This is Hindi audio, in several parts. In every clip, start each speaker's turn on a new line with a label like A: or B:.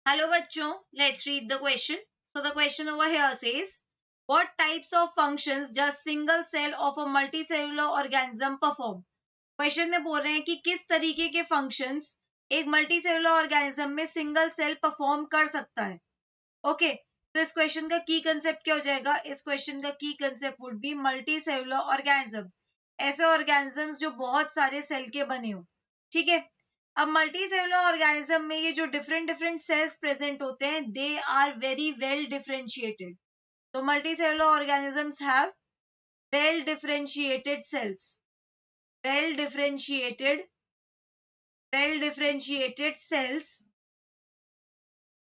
A: Hello बच्चों, let's read the question. So the question over here says, what types of functions does single cell of a multicellular organism perform? Question में बोल रहे हैं कि किस तरीके के फंक्शंस एक मल्टीसेलुलर ऑर्गेनिज्म में सिंगल सेल परफॉर्म कर सकता है. ओके, तो इस क्वेश्चन का की कंसेप्ट क्या हो जाएगा? इस क्वेश्चन का की concept would be multicellular organism, ऐसे ऑर्गेनिजम्स जो बहुत सारे सेल के बने हो. ठीक है, अब मल्टी सेलुलर ऑर्गेनिज्म में ये जो डिफरेंट डिफरेंट सेल्स प्रेजेंट होते हैं, they are very well differentiated. तो multi cellular organisms have well differentiated cells. Well differentiated cells.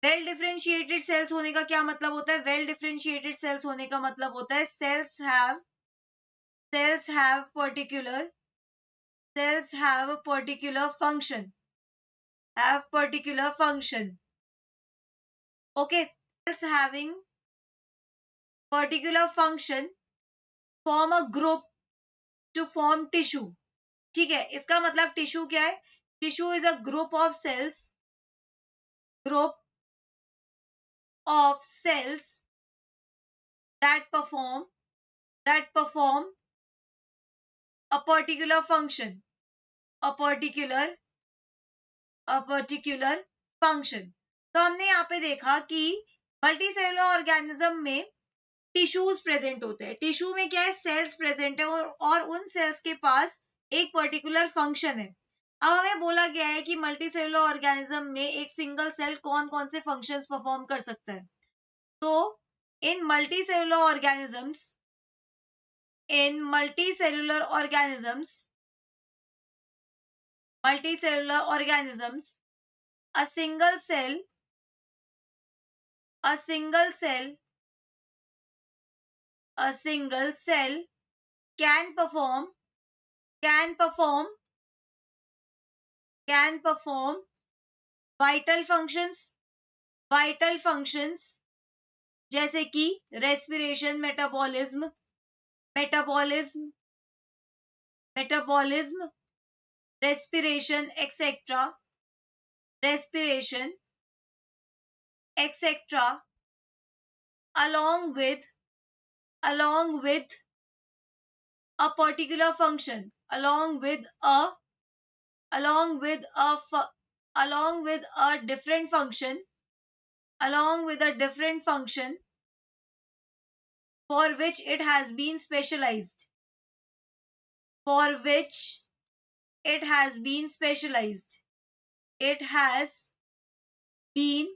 A: Well differentiated cells होने का क्या मतलब होता है? वेल डिफरेंशिएटेड सेल्स होने का मतलब होता है cells have particular function. Okay, cells having particular function form a group to form tissue. ठीक है, इसका मतलब टिश्यू क्या है? Tissue is a group of cells that perform a particular function. a particular function. तो हमने यहाँ पे देखा कि मल्टी सेलुलर ऑर्गेनिज्म में टिश्यूज प्रेजेंट होते हैं. टिश्यू में क्या है? सेल्स प्रेजेंट है और उन सेल्स के पास एक पर्टिकुलर फंक्शन है. अब हमें बोला गया है कि मल्टी सेलुलर ऑर्गेनिज्म में एक सिंगल सेल कौन कौन से फंक्शंस परफॉर्म कर सकता है. तो इन multi cellular organisms a single cell can perform vital functions जैसे कि respiration, metabolism, respiration, etc. along with a particular function, along with a different function for which it has been specialized. It has been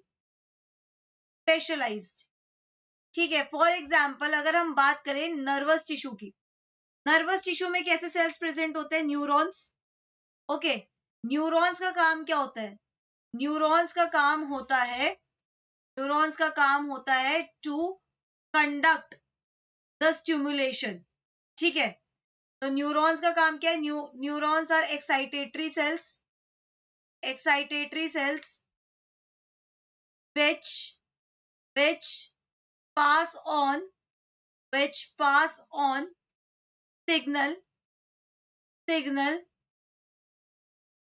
A: specialized. ठीक है, फॉर एग्जाम्पल अगर हम बात करें नर्वस टिश्यू की, नर्वस टिश्यू में कैसे सेल्स प्रेजेंट होते हैं? न्यूरॉन्स. ओके, न्यूरॉन्स का काम क्या होता है? न्यूरॉन्स का काम होता है टू कंडक्ट द स्टिमुलेशन. ठीक है, तो न्यूरॉन्स का काम क्या है? Neurons are excitatory cells which pass on signal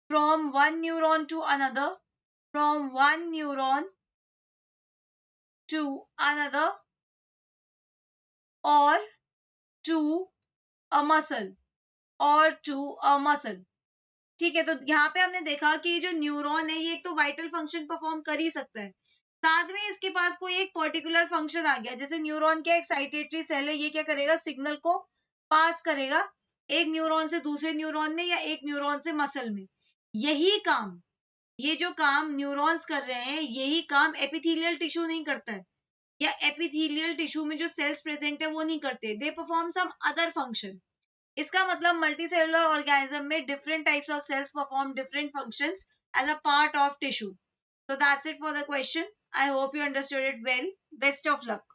A: from one neuron to another or to a muscle. ठीक है, तो यहाँ पे हमने देखा कि जो न्यूरॉन है ये एक तो वाइटल फंक्शन परफॉर्म कर ही सकता है, साथ में इसके पास कोई एक पर्टिकुलर फंक्शन आ गया. जैसे न्यूरॉन क्या एक्साइटेटरी सेल है, ये क्या करेगा? सिग्नल को पास करेगा एक न्यूरॉन से दूसरे न्यूरॉन में या एक न्यूरॉन से मसल में. ये जो काम न्यूरॉन्स कर रहे हैं, यही काम एपिथेलियल टिश्यू नहीं करता है, या एपिथेलियल टिश्यू में जो सेल्स प्रेजेंट है वो नहीं करते. They perform some other function. इसका मतलब मल्टीसेलुलर ऑर्गेनिज्म में different types of cells perform different functions as a part of tissue. So that's it for the question. I hope you understood it well. Best of luck.